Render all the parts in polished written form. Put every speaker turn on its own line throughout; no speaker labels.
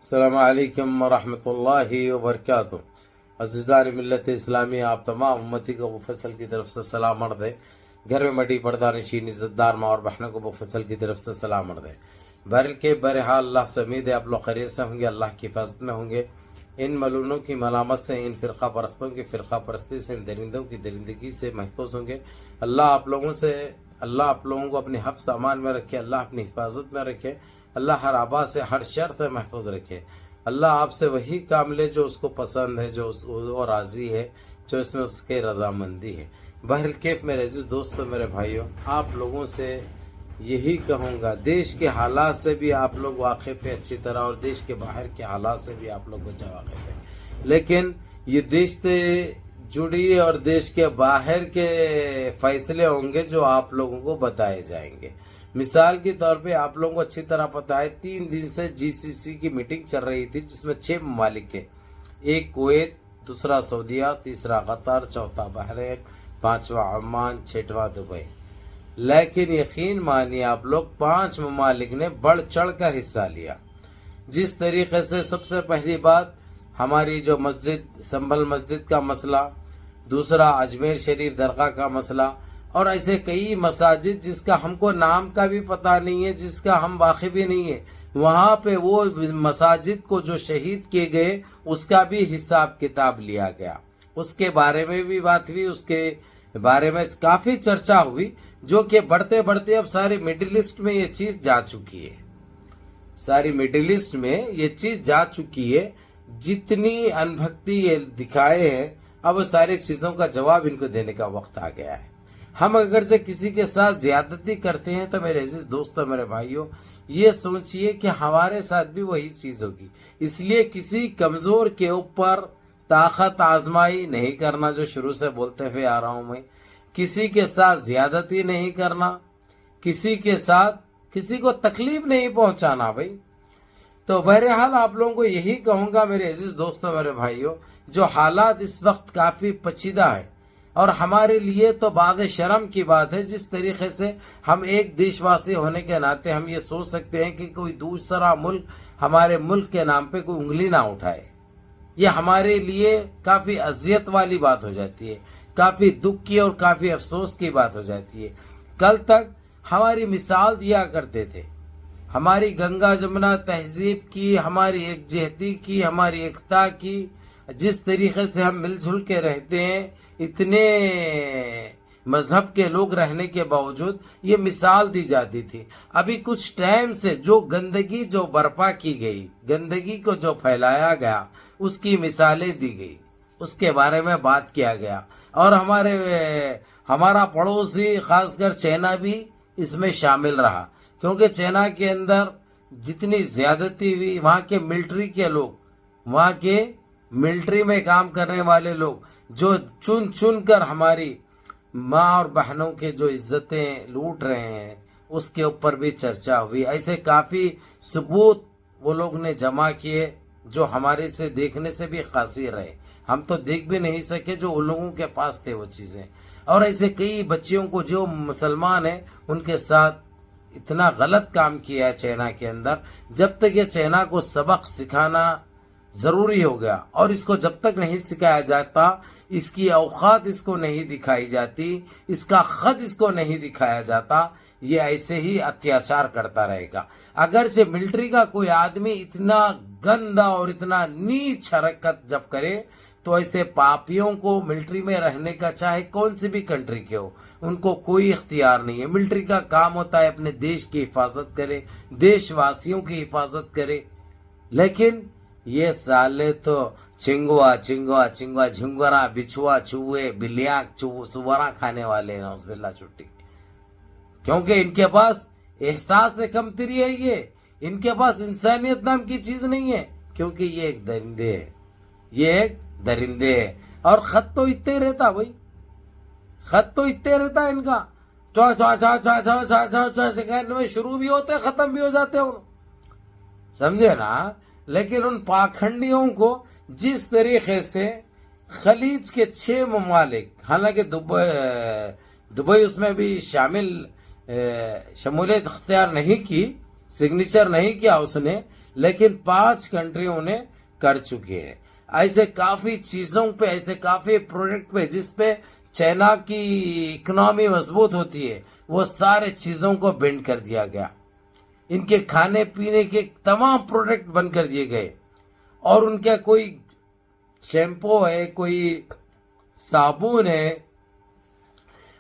السلام علیکم ورحمۃ اللہ وبرکاتہ۔ عزیزان ملت اسلامی، آپ تمام امتی کو مفصل کی طرف سے سلام عرض ہے۔ گھر میں مٹی پردہ نشین عزت دار ماں اور بہنوں کو مفصل کی طرف سے سلام عرض ہے۔ بہرحال اللہ سے امید ہے آپ لوگ خیریت سے ہوں گے، اللہ کی حفاظت میں ہوں گے، ان ملونوں کی ملامت سے، ان فرقہ پرستوں کی فرقہ پرستی سے، ان درندوں کی درندگی سے محفوظ ہوں گے۔ اللہ آپ لوگوں کو اپنی حفظ امان میں رکھے، اللہ اپنی حفاظت میں رکھے، اللہ ہر آبا سے، ہر شر سے محفوظ رکھے۔ اللہ آپ سے وہی کام لے جو اس کو پسند ہے، جو وہ راضی ہے، جو اس میں اس کے رضامندی ہے۔ بہرکیف میرے عزیز دوستو، میرے بھائیوں، آپ لوگوں سے یہی کہوں گا، دیش کے حالات سے بھی آپ لوگ واقف ہیں اچھی طرح، اور دیش کے باہر کے حالات سے بھی آپ لوگ اچھا واقف ہیں، لیکن یہ دیش سے جڑی اور دیش کے باہر کے فیصلے ہوں گے جو آپ لوگوں کو بتائے جائیں گے۔ مثال کے طور پہ آپ لوگوں کو اچھی طرح پتہ ہے، 3 دن سے GCC کی میٹنگ چل رہی تھی، جس میں 6 ممالک تھے، ایک کویت، دوسرا سعودیہ، تیسرا قطر، چوتھا بحرین، 5واں عمان، 6واں دبئی۔ لیکن یقین مانیے آپ لوگ، 5 ممالک نے بڑھ چڑھ کر حصہ لیا۔ جس طریقے سے سب سے پہلی بات ہماری جو سنبھل مسجد کا مسئلہ، دوسرا اجمیر شریف درگاہ کا مسئلہ، اور ایسے کئی مساجد جس کا ہم کو نام کا بھی پتہ نہیں ہے، جس کا ہم واقف بھی نہیں ہے، وہاں پہ وہ مساجد کو جو شہید کیے گئے اس کا بھی حساب کتاب لیا گیا، اس کے بارے میں بھی بات ہوئی، اس کے بارے میں کافی چرچا ہوئی، جو کہ بڑھتے بڑھتے اب ساری مڈل ایسٹ میں یہ چیز جا چکی ہے، ساری مڈل ایسٹ میں یہ چیز جا چکی ہے۔ جتنی انبھکتی یہ دکھائے ہیں، اب ساری چیزوں کا جواب ان کو دینے کا وقت آ گیا ہے۔ ہم اگرچہ کسی کے ساتھ زیادتی کرتے ہیں تو میرے عزیز دوستو، میرے بھائیوں، یہ سوچئے کہ ہمارے ساتھ بھی وہی چیز ہوگی۔ اس لیے کسی کمزور کے اوپر طاقت آزمائی نہیں کرنا، جو شروع سے بولتے ہوئے آ رہا ہوں میں، کسی کے ساتھ زیادتی نہیں کرنا، کسی کو تکلیف نہیں پہنچانا بھائی۔ تو بہرحال آپ لوگوں کو یہی کہوں گا میرے عزیز دوستو، میرے بھائیوں، جو حالات اس وقت کافی پیچیدہ ہیں، اور ہمارے لیے تو باغ شرم کی بات ہے، جس طریقے سے ہم ایک دیش واسی ہونے کے ناطے ہم یہ سوچ سکتے ہیں کہ کوئی دوسرا ملک ہمارے ملک کے نام پہ کوئی انگلی نہ اٹھائے، یہ ہمارے لیے کافی اذیت والی بات ہو جاتی ہے، کافی دکھ کی اور کافی افسوس کی بات ہو جاتی ہے۔ کل تک ہماری مثال دیا کرتے تھے، ہماری گنگا جمنا تہذیب کی، ہماری یکجہتی کی، ہماری ایکتا کی، جس طریقے سے ہم مل جل کے رہتے ہیں، اتنے مذہب کے لوگ رہنے کے باوجود یہ مثال دی جاتی تھی۔ ابھی کچھ ٹائم سے جو گندگی جو برپا کی گئی، گندگی کو جو پھیلایا گیا، اس کی مثالیں دی گئی، اس کے بارے میں بات کیا گیا، اور ہمارا پڑوسی خاص کر چائنا بھی اس میں شامل رہا، کیونکہ چائنا کے اندر جتنی زیادتی ہوئی، وہاں کے ملٹری کے لوگ، وہاں کے ملٹری میں کام کرنے والے لوگ جو چن چن کر ہماری ماں اور بہنوں کے جو عزتیں لوٹ رہے ہیں، اس کے اوپر بھی چرچا ہوئی۔ ایسے کافی ثبوت وہ لوگ نے جمع کیے جو ہمارے سے دیکھنے سے بھی قاصر رہے، ہم تو دیکھ بھی نہیں سکے جو ان لوگوں کے پاس تھے وہ چیزیں۔ اور ایسے کئی بچیوں کو جو مسلمان ہیں ان کے ساتھ اتنا غلط کام کیا ہے چائنا کے اندر۔ جب تک یہ چائنا کو سبق سکھانا ضروری ہو گیا، اور اس کو جب تک نہیں سکھایا جاتا، اس کی اوقات اس کو نہیں دکھائی جاتی، اس کا خط اس کو نہیں دکھایا جاتا، یہ ایسے ہی اتیاچار کرتا رہے گا۔ اگرچہ ملٹری کا کوئی آدمی اتنا گندا اور اتنا نیچ حرکت جب کرے، تو ایسے پاپیوں کو ملٹری میں رہنے کا، چاہے کون سی بھی کنٹری کے ہو، ان کو کوئی اختیار نہیں ہے۔ ملٹری کا کام ہوتا ہے اپنے دیش کی حفاظت کرے، دیش واسیوں کی حفاظت کرے، لیکن یہ سالے تو چنگوا جھنگورا بچھوا چوہے بلیاں سورا کھانے والے ہیں، نعوذ باللہ چھٹی، کیونکہ ان کے پاس احساس کمتری ہے، ان کے پاس انسانیت نام کی چیز نہیں ہے، کیونکہ یہ ایک درندے ہے۔ اور خط تو اتنے رہتا بھائی، خط تو اتنے رہتا ان کا، سیکنڈ میں شروع بھی ہوتے ختم بھی ہو جاتے ہیں، سمجھے نا۔ لیکن ان پاکھنڈیوں کو جس طریقے سے خلیج کے 6 ممالک، حالانکہ دبئی اس میں بھی شمولیت اختیار نہیں کی، سگنیچر نہیں کیا اس نے، لیکن 5 کنٹریوں نے کر چکی ہے. ایسے کافی چیزوں پہ، ایسے کافی پروڈکٹ پہ جس پہ چائنا کی اکنامی مضبوط ہوتی ہے، وہ سارے چیزوں کو بینڈ کر دیا گیا. ان کے کھانے پینے کے تمام پروڈکٹ بند کر دیے گئے. اور ان کا کوئی شیمپو ہے، کوئی صابن ہے،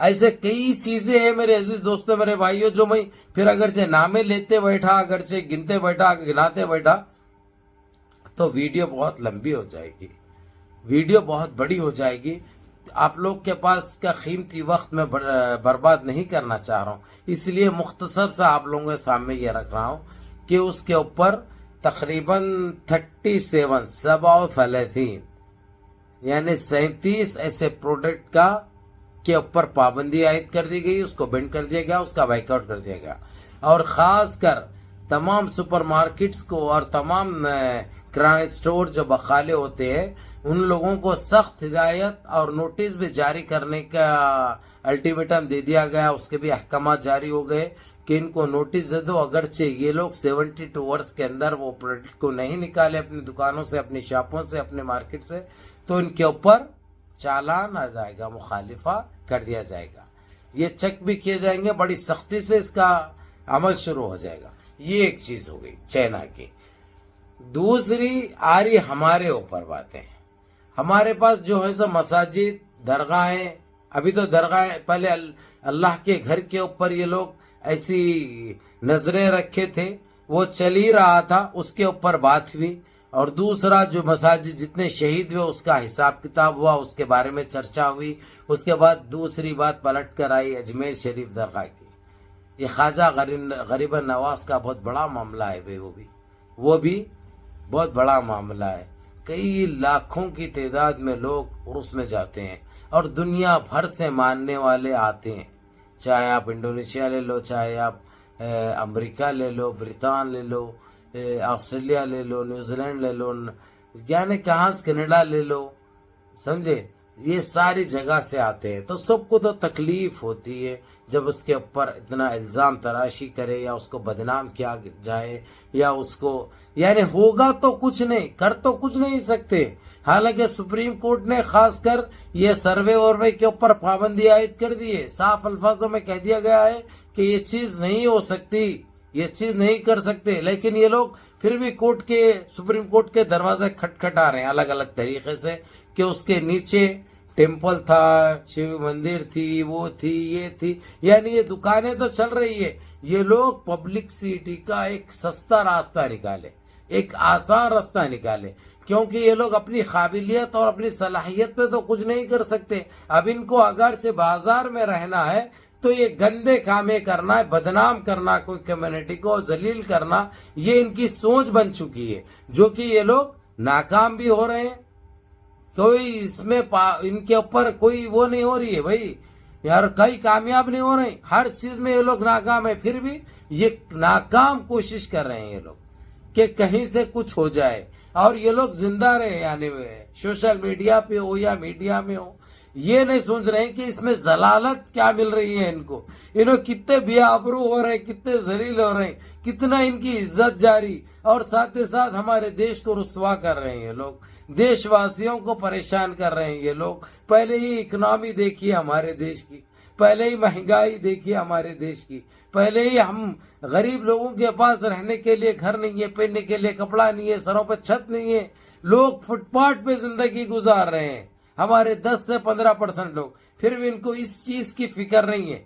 ایسے کئی چیزیں ہیں میرے عزیز دوستوں، میرے بھائیوں، جو میں پھر اگرچہ نامے لیتے بیٹھا، اگرچہ گنتے بیٹھا، گناتے بیٹھا تو ویڈیو بہت لمبی ہو جائے گی، ویڈیو بہت بڑی ہو جائے گی. آپ لوگ کے پاس کا قیمتی وقت میں برباد نہیں کرنا چاہ رہا ہوں، اس لیے مختصر سے آپ لوگوں کے سامنے یہ رکھ رہا ہوں کہ اس کے اوپر تقریباً 37 یعنی 37 ایسے پروڈکٹ کے اوپر پابندی عائد کر دی گئی، اس کو بینڈ کر دیا گیا، اس کا بائیک آؤٹ کر دیا گیا. اور خاص کر تمام سپر مارکیٹس کو اور تمام کرانہ اسٹور جو بقالے ہوتے ہیں، ان لوگوں کو سخت ہدایت اور نوٹس بھی جاری کرنے کا الٹیمیٹم دے دیا گیا. اس کے بھی احکامات جاری ہو گئے کہ ان کو نوٹس دے دو، اگرچہ یہ لوگ 72 آورس کے اندر وہ پروڈکٹ کو نہیں نکالے اپنی دکانوں سے، اپنی شاپوں سے، اپنے مارکیٹ سے، تو ان کے اوپر چالان آ جائے گا، مخالفہ کر دیا جائے گا. یہ چیک بھی کیے جائیں گے، بڑی سختی سے اس کا عمل شروع ہو جائے گا. یہ ایک چیز ہو گئی چائنا کی. دوسری آ رہی ہمارے اوپر باتیں. ہمارے پاس جو ہے سو مساجد، درگاہیں، ابھی تو درگاہیں، پہلے اللہ کے گھر کے اوپر یہ لوگ ایسی نظریں رکھے تھے، وہ چل ہی رہا تھا، اس کے اوپر بات ہوئی. اور دوسرا جو مساجد جتنے شہید ہوئے اس کا حساب کتاب ہوا، اس کے بارے میں چرچا ہوئی. اس کے بعد دوسری بات پلٹ کر آئی اجمیر شریف درگاہ کی. یہ خواجہ غریب نواز کا بہت بڑا معاملہ ہے بھائی، وہ بھی بہت بڑا معاملہ ہے. کئی لاکھوں کی تعداد میں لوگ عرس میں جاتے ہیں اور دنیا بھر سے ماننے والے آتے ہیں. چاہے آپ انڈونیشیا لے لو، چاہے آپ امریکہ لے لو، برطان لے لو، آسٹریلیا لے لو، نیوزی لینڈ لے لو، یعنی کہاں سے کینیڈا لے لو، سمجھے، یہ ساری جگہ سے آتے ہیں. تو سب کو تو تکلیف ہوتی ہے جب اس کے اوپر اتنا الزام تراشی کرے، یا اس کو بدنام کیا جائے، یا اس کو یعنی ہوگا تو کچھ نہیں، کر تو کچھ نہیں سکتے. حالانکہ سپریم کورٹ نے خاص کر یہ سروے وروے کے اوپر پابندی عائد کر دی ہے. صاف الفاظوں میں کہہ دیا گیا ہے کہ یہ چیز نہیں ہو سکتی، یہ چیز نہیں کر سکتے. لیکن یہ لوگ پھر بھی سپریم کورٹ کے دروازے کھٹکھٹا رہے ہیں الگ الگ طریقے سے، کہ اس کے نیچے ٹیمپل تھا، شیو مندر تھی، وہ تھی، یہ تھی، یعنی یہ دکانیں تو چل رہی ہے. یہ لوگ پبلک سٹی کا ایک سستا راستہ نکالے، ایک آسان راستہ نکالے، کیونکہ یہ لوگ اپنی قابلیت اور اپنی صلاحیت پہ تو کچھ نہیں کر سکتے. اب ان کو اگرچہ بازار میں رہنا ہے تو یہ گندے کامیں کرنا ہے، بدنام کرنا، کوئی کمیونٹی کو ذلیل کرنا، یہ ان کی سوچ بن چکی ہے، جو کہ یہ لوگ ناکام بھی ہو رہے ہیں. کوئی اس میں ان کے اوپر کوئی وہ نہیں ہو رہی ہے بھائی یار، کئی کامیاب نہیں ہو رہے ہیں، ہر چیز میں یہ لوگ ناکام ہیں. پھر بھی یہ ناکام کوشش کر رہے ہیں یہ لوگ کہ کہیں سے کچھ ہو جائے اور یہ لوگ زندہ رہے. یعنی سوشل میڈیا پہ ہو یا میڈیا میں ہو، یہ نہیں سوچ رہے ہیں کہ اس میں ضلالت کیا مل رہی ہے ان کو، انہوں کتنے بے آبرو ہو رہے ہیں، کتنے ذلیل ہو رہے ہیں، کتنا ان کی عزت جاری، اور ساتھ ہی ساتھ ہمارے دیش کو رسوا کر رہے ہیں یہ لوگ، دیش واسیوں کو پریشان کر رہے ہیں یہ لوگ. پہلے ہی اکنامی دیکھیے ہمارے دیش کی، پہلے ہی مہنگائی دیکھیے ہمارے دیش کی، پہلے ہی ہم غریب لوگوں کے پاس رہنے کے لیے گھر نہیں ہے، پہننے کے لیے کپڑا نہیں ہے، سروں پہ چھت نہیں ہے، لوگ فٹ پاتھ پہ زندگی گزار رہے ہیں ہمارے 10 سے 15% لوگ. پھر بھی ان کو اس چیز کی فکر نہیں ہے،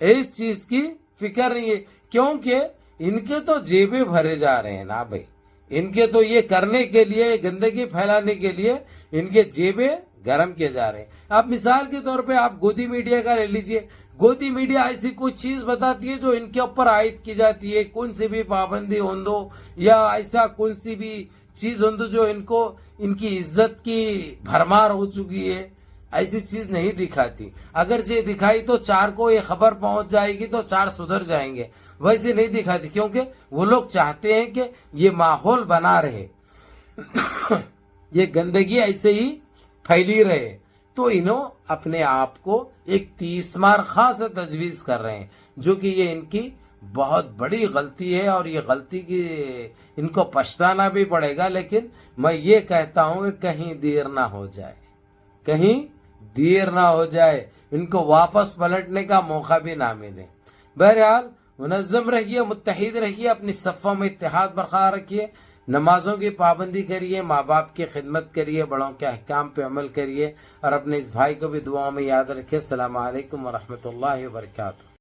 اس چیز کی فکر نہیں ہے، کیونکہ ان کے تو جیبیں بھرے جا رہے ہیں نا بھائی. ان کے تو یہ کرنے کے لیے، گندگی پھیلانے کے لیے ان کے جیبیں گرم کیے جا رہے ہیں. اب مثال کے طور پہ آپ گودی میڈیا کا لے لیجئے. گودی میڈیا ایسی کوئی چیز بتاتی ہے جو ان کے اوپر عائد کی جاتی ہے، کون سی بھی پابندی ہوندو یا ایسا کون سی بھی چیز ہوندو جو ان کی عزت کی بھرمار ہو چکی ہے، ایسی چیز نہیں دکھاتی. اگر یہ دکھائی تو 4 کو یہ خبر پہنچ جائے گی تو 4 سدھر جائیں گے، ویسے نہیں دکھاتی، کیونکہ وہ لوگ چاہتے ہیں کہ یہ ماحول بنا رہے، یہ گندگی ایسے ہی پھیلی رہے. تو انہوں اپنے آپ کو ایک 30 مار خاص تجویز کر رہے ہیں، جو کہ یہ ان کی بہت بڑی غلطی ہے، اور یہ غلطی کی ان کو پچھتانا بھی پڑے گا، لیکن میں یہ کہتا ہوں کہ کہیں دیر نہ ہو جائے، کہیں دیر نہ ہو جائے، ان کو واپس پلٹنے کا موقع بھی نہ ملے۔ بہرحال منظم رہیے، متحد رہیے، اپنی صفوں میں اتحاد برقرار رکھیے، نمازوں کی پابندی کریے، ماں باپ کی خدمت کریے، بڑوں کے احکام پہ عمل کریے، اور اپنے اس بھائی کو بھی دعاؤں میں یاد رکھیے۔ السلام علیکم ورحمۃ اللہ وبرکاتہ۔